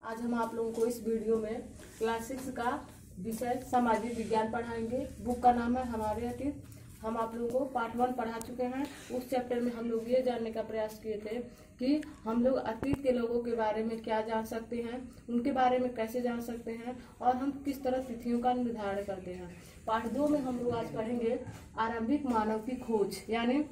आज हम आप लोगों को इस वीडियो में क्लास 6 का विषय सामाजिक विज्ञान पढ़ाएंगे। बुक का नाम है हमारे अतीत। हम आप लोगों को पार्ट 1 पढ़ा चुके हैं। उस चैप्टर में हम लोग ये जानने का प्रयास किए थे कि हम लोग अतीत के लोगों के बारे में क्या जान सकते हैं, उनके बारे में कैसे जान सकते हैं और हम किस तरह तिथियों का निर्धारण करते हैं। पार्ट 2 में हम लोग आज पढ़ेंगे आरंभिक मानव की खोज, यानी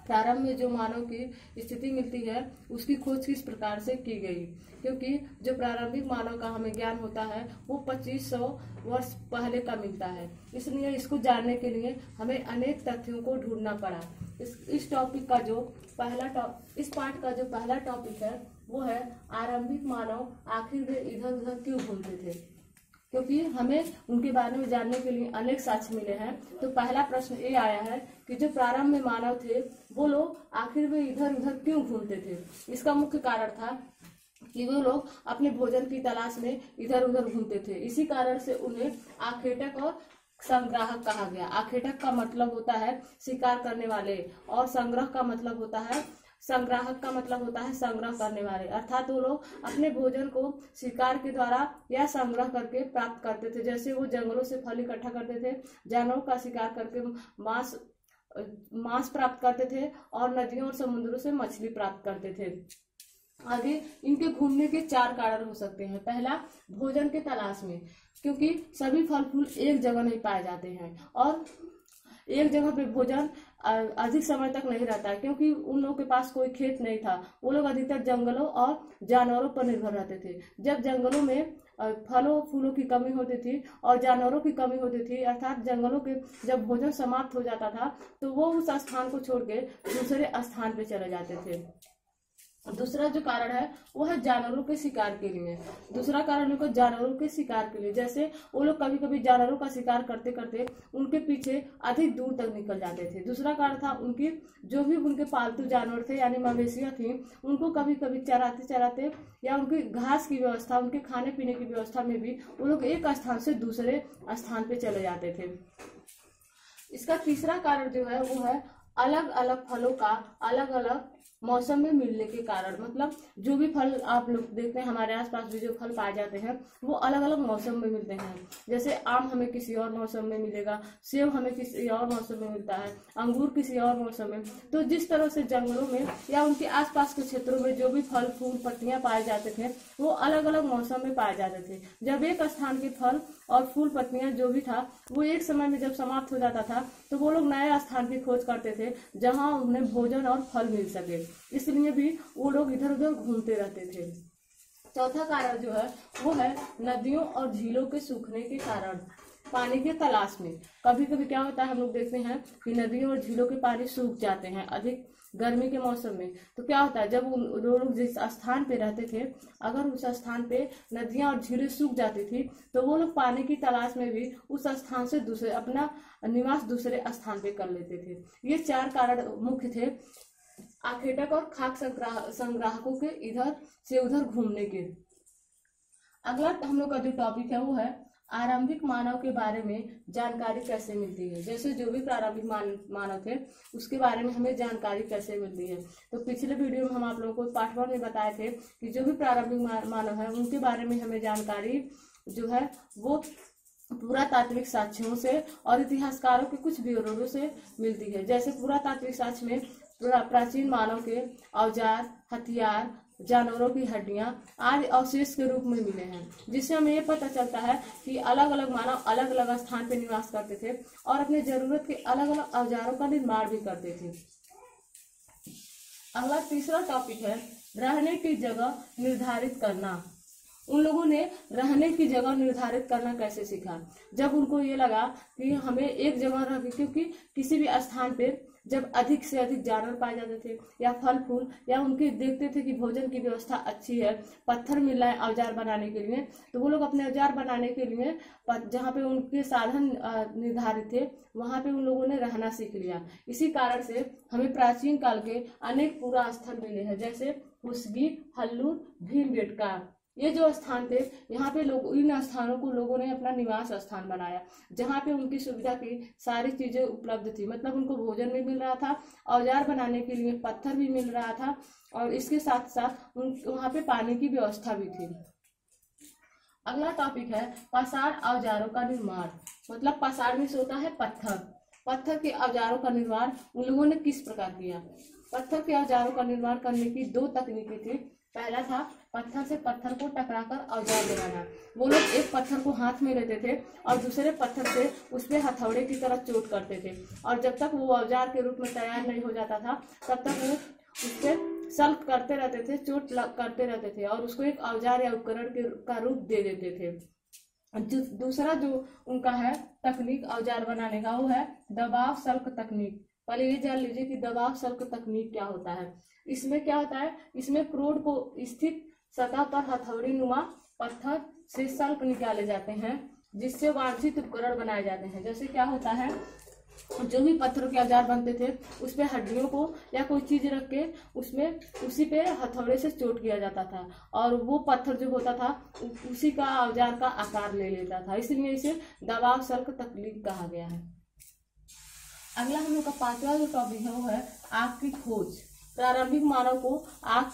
प्रारंभ में जो मानव की स्थिति मिलती है उसकी खोज किस प्रकार से की गई, क्योंकि जो प्रारंभिक मानव का हमें ज्ञान होता है वो 2500 वर्ष पहले का मिलता है। इसलिए इसको जानने के लिए हमें अनेक तथ्यों को ढूंढना पड़ा। इस टॉपिक का जो इस पार्ट का जो पहला टॉपिक है वो है आरंभिक मानव आखिर वे इधर उधर क्यों घूमते थे, क्योंकि हमें उनके बारे में जानने के लिए अनेक साक्ष्य मिले हैं। तो पहला प्रश्न ये आया है कि जो प्रारंभ में मानव थे वो लोग आखिर वे इधर उधर क्यों घूमते थे। इसका मुख्य कारण था कि वो लोग अपने भोजन की तलाश में इधर उधर घूमते थे। इसी कारण से उन्हें आखेटक और संग्राहक कहा गया। आखेटक का मतलब होता है शिकार करने वाले और संग्राहक का मतलब होता है संग्रह करने वाले। अर्थात वो लोग अपने भोजन को शिकार के द्वारा या संग्रह करके प्राप्त करते थे। जैसे वो जंगलों से फल इकट्ठा करते थे, जानवरों का शिकार करके मांस प्राप्त करते थे और नदियों और समुद्रों से मछली प्राप्त करते थे। आगे इनके घूमने के 4 कारण हो सकते हैं। पहला, भोजन के तलाश में, क्योंकि सभी फल फूल एक जगह नहीं पाए जाते हैं और एक जगह पे भोजन अधिक समय तक नहीं रहता है, क्योंकि उन लोगों के पास कोई खेत नहीं था। वो लोग अधिकतर जंगलों और जानवरों पर निर्भर रहते थे। जब जंगलों में फलों फूलों की कमी होती थी और जानवरों की कमी होती थी, अर्थात जंगलों के जब भोजन समाप्त हो जाता था तो वो उस स्थान को छोड़ के दूसरे स्थान पे चले जाते थे। दूसरा जो कारण है वो है जानवरों के शिकार के लिए। दूसरा कारण है जानवरों के शिकार के लिए, जैसे वो लोग कभी कभी जानवरों का शिकार करते करते उनके पीछे अधिक दूर तक निकल जाते थे। दूसरा कारण था उनकी जो भी उनके पालतू जानवर थे यानी मवेशियां थी, उनको कभी कभी चराते चराते या उनकी घास की व्यवस्था, उनके खाने पीने की व्यवस्था में भी वो लोग एक स्थान से दूसरे स्थान पे चले जाते थे। इसका तीसरा कारण जो है वो है अलग अलग फलों का अलग अलग मौसम में मिलने के कारण। मतलब जो भी फल आप लोग देखते हैं हमारे आसपास भी जो फल पाए जाते हैं वो अलग अलग मौसम में मिलते हैं। जैसे आम हमें किसी और मौसम में मिलेगा, सेब हमें किसी और मौसम में मिलता है, अंगूर किसी और मौसम में। तो जिस तरह से जंगलों में या उनके आसपास के क्षेत्रों में जो भी फल फूल पत्तियां पाए जाते थे वो अलग अलग मौसम में पाए जाते थे। जब एक स्थान के फल और फूल पत्तियां जो भी था वो एक समय में जब समाप्त हो जाता था तो वो लोग नए स्थान की खोज करते थे जहां उन्हें भोजन और फल मिल सके। इसलिए भी वो लोग इधर उधर घूमते रहते थे। चौथा कारण जो है वो है नदियों और झीलों के सूखने के कारण। पानी के तलाश में कभी कभी क्या होता है, हम लोग देखते हैं कि नदियों और झीलों के पानी सूख जाते हैं अधिक गर्मी के मौसम में। तो क्या होता है, जब लोग जिस स्थान पे रहते थे अगर उस स्थान पे नदियां और झीलें सूख जाती थी तो वो लोग पानी की तलाश में भी उस स्थान से दूसरे अपना निवास दूसरे स्थान पे कर लेते थे। ये 4 कारण मुख्य थे आखेटक और खाक संग्राहकों के इधर से उधर घूमने के। अगला हम लोग का जो टॉपिक है वो है आरंभिक मानव के बारे में जानकारी कैसे मिलती है। जैसे जो भी प्रारंभिक मानव थे उसके बारे में हमें जानकारी कैसे मिलती है। तो पिछले वीडियो में हम आप लोगों को पार्ट 1 में बताए थे कि जो भी प्रारंभिक मानव है उनके बारे में हमें जानकारी जो है वो पुरातात्विक साक्ष्यों से और इतिहासकारों के कुछ ब्यौरों से मिलती है। जैसे पुरातात्विक साक्ष्य में प्राचीन मानव के औजार, हथियार, जानवरों की हड्डियां आदि अवशेष के रूप में मिले हैं, जिससे हमें ये पता चलता है कि अलग अलग मानव अलग अलग स्थान पर निवास करते थे और अपने जरूरत के अलग अलग औजारों का निर्माण भी करते थे। अगला तीसरा टॉपिक है रहने की जगह निर्धारित करना। उन लोगों ने रहने की जगह निर्धारित करना कैसे सीखा, जब उनको ये लगा कि हमें एक जगह रह, क्योंकि किसी भी स्थान पे जब अधिक से अधिक जानवर पाए जाते थे या फल फूल या उनके देखते थे कि भोजन की व्यवस्था अच्छी है, पत्थर मिल रहा है औजार बनाने के लिए, तो वो लोग अपने औजार बनाने के लिए जहाँ पे उनके साधन निर्धारित थे वहां पे उन लोगों ने रहना सीख लिया। इसी कारण से हमें प्राचीन काल के अनेक पुरा स्थल मिले हैं, जैसे कुसगी, हल्लूर, भीमबेटका। ये जो स्थान थे यहाँ पे लोग इन स्थानों को लोगों ने अपना निवास स्थान बनाया, जहाँ पे उनकी सुविधा की सारी चीजें उपलब्ध थी। मतलब उनको भोजन भी मिल रहा था, औजार बनाने के लिए पत्थर भी मिल रहा था और इसके साथ साथ वहाँ पे पानी की व्यवस्था भी थी। अगला टॉपिक है पसार औजारों का निर्माण। मतलब पसार में से होता है पत्थर। पत्थर के औजारों का निर्माण उन लोगों ने किस प्रकार किया। पत्थर के औजारों का निर्माण करने की दो तकनीकें थी। पहला था पत्थर से पत्थर को टकराकर औजार बनाना। वो लोग एक पत्थर को हाथ में लेते थे और दूसरे पत्थर से उस पे हथौड़े की तरह चोट करते थे, और जब तक वो औजार के रूप में तैयार नहीं हो जाता था तब तक वो उस पे सल्प करते रहते थे, चोट करते रहते थे और उसको एक औजार या उपकरण का रूप दे देते थे। दूसरा जो उनका है तकनीक औजार बनाने का, वो है दबाव सल्क तकनीक। पहले ये जान लीजिए कि दबाव सल्क तकनीक क्या होता है। इसमें क्या होता है, इसमें क्रोड को स्थित सतह पर हथौड़ी नुमा पत्थर से सल्प निकाले जाते हैं, जिससे वांछित उपकरण बनाए जाते हैं। जैसे क्या होता है, जो भी पत्थरों के औजार बनते थे उस पे हड्डियों को या कोई चीज रख के उसमें उसी पे हथौड़े से चोट किया जाता था और वो पत्थर जो होता था उसी का औजार का आकार ले लेता था, इसलिए इसे दबाव सल्क तकनीक कहा गया है। अगला हम लोग का पांचवा जो टॉपिक है वो है आग की खोज। प्रारंभिक मानव को आग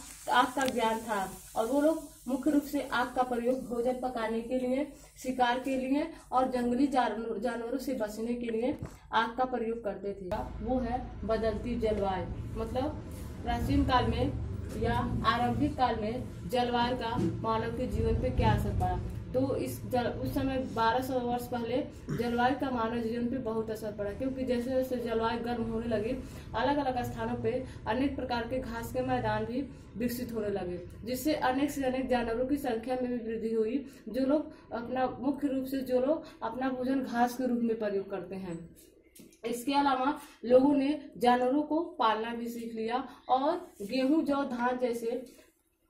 का ज्ञान था और वो लोग मुख्य रूप से आग का प्रयोग भोजन पकाने के लिए, शिकार के लिए और जंगली जानवरों से बचने के लिए आग का प्रयोग करते थे। वो है बदलती जलवायु। मतलब प्राचीन काल में या आरंभिक काल में जलवायु का मानव के जीवन पे क्या असर पड़ा। तो उस समय 1200 वर्ष पहले जलवायु का मानव जीवन पे बहुत असर पड़ा, क्योंकि जैसे जैसे जलवायु गर्म होने लगी अलग अलग स्थानों पे अनेक प्रकार के घास के मैदान भी विकसित होने लगे, जिससे अनेक से अनेक जानवरों की संख्या में भी वृद्धि हुई, जो लोग अपना मुख्य रूप से जो लोग अपना भोजन घास के रूप में प्रयोग करते हैं। इसके अलावा लोगों ने जानवरों को पालना भी सीख लिया और गेहूं, जौ, धान जैसे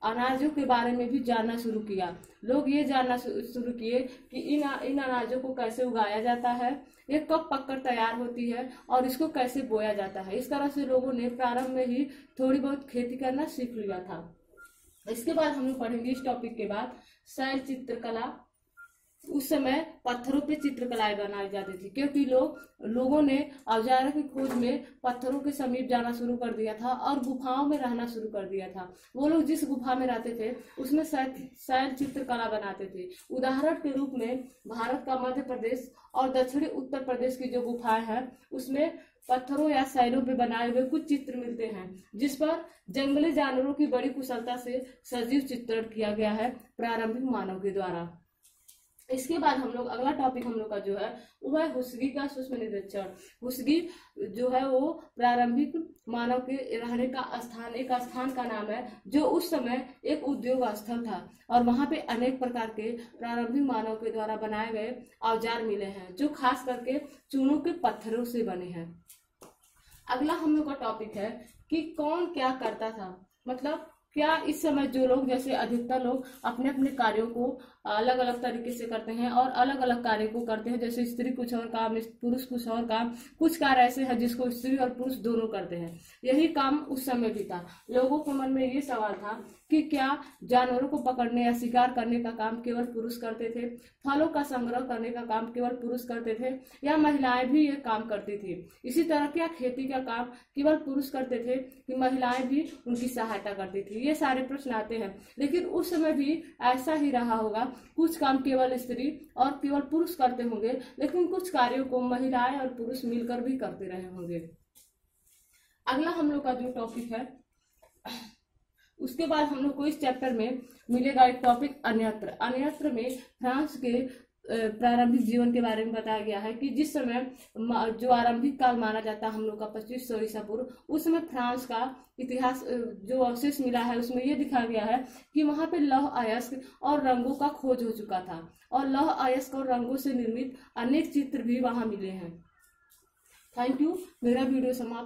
अनाजों के बारे में भी जानना शुरू किया। लोग ये जानना शुरू किए कि इन अनाजों को कैसे उगाया जाता है, ये कब पककर तैयार होती है और इसको कैसे बोया जाता है। इस तरह से लोगों ने प्रारंभ में ही थोड़ी बहुत खेती करना सीख लिया था। इसके बाद हम लोग पढ़ेंगे इस टॉपिक के बाद शैल चित्रकला। उस समय पत्थरों पे चित्रकलाएं बनाई जाती थी, क्योंकि लोगों ने औजारों की खोज में पत्थरों के समीप जाना शुरू कर दिया था और गुफाओं में रहना शुरू कर दिया था। वो लोग जिस गुफा में रहते थे उसमें शैल चित्रकला बनाते थे। उदाहरण के रूप में भारत का मध्य प्रदेश और दक्षिणी उत्तर प्रदेश की जो गुफाएं हैं उसमें पत्थरों या शैलों पे बनाए हुए कुछ चित्र मिलते हैं, जिस पर जंगली जानवरों की बड़ी कुशलता से सजीव चित्रण किया गया है प्रारंभिक मानव के द्वारा। इसके बाद हम लोग अगला टॉपिक हम लोग का जो है वो है हुस्गी का सूक्ष्म निरीक्षण। हुस्गी जो है वो प्रारंभिक मानव के रहने का स्थान, एक स्थान का नाम है जो उस समय एक उद्योग स्थल था और वहां पे अनेक प्रकार के प्रारंभिक मानव के द्वारा बनाए गए औजार मिले हैं, जो खास करके चूनों के पत्थरों से बने हैं। अगला हम लोग का टॉपिक है कि कौन क्या करता था। मतलब क्या इस समय जो लोग, जैसे अधिकतर लोग अपने अपने कार्यों को अलग अलग तरीके से करते हैं और अलग अलग कार्य को करते हैं। जैसे स्त्री कुछ और काम, पुरुष कुछ और काम, कुछ कार्य ऐसे हैं जिसको स्त्री और पुरुष दोनों करते हैं। यही काम उस समय भी था। लोगों के मन में ये सवाल था कि क्या जानवरों को पकड़ने या शिकार करने का काम केवल पुरुष करते थे, फलों का संग्रह करने का काम केवल पुरुष करते थे, या महिलाएं भी ये काम करती थी। इसी तरह क्या खेती का काम केवल पुरुष करते थे कि महिलाएं भी उनकी सहायता करती थी। ये सारे प्रश्न आते हैं, लेकिन उस समय भी ऐसा ही रहा होगा। कुछ काम केवल स्त्री और केवल पुरुष करते होंगे, लेकिन कुछ कार्यों को महिलाएं और पुरुष मिलकर भी करते रहे होंगे। अगला हम लोग का जो टॉपिक है, उसके बाद हम लोग को इस चैप्टर में मिलेगा एक टॉपिक अन्यत्र। अन्यत्र में फ्रांस के प्रारंभिक जीवन के बारे में बताया गया है कि जिस समय जो आरंभिक काल माना जाता है हम लोग का 2500 ईसा पूर्व, उस समय फ्रांस का इतिहास जो अवशेष मिला है उसमें ये दिखाया गया है कि वहां पे लौह अयस्क और रंगों का खोज हो चुका था और लौह अयस्क और रंगों से निर्मित अनेक चित्र भी वहां मिले हैं। Thank you. मेरा वीडियो समाप्त।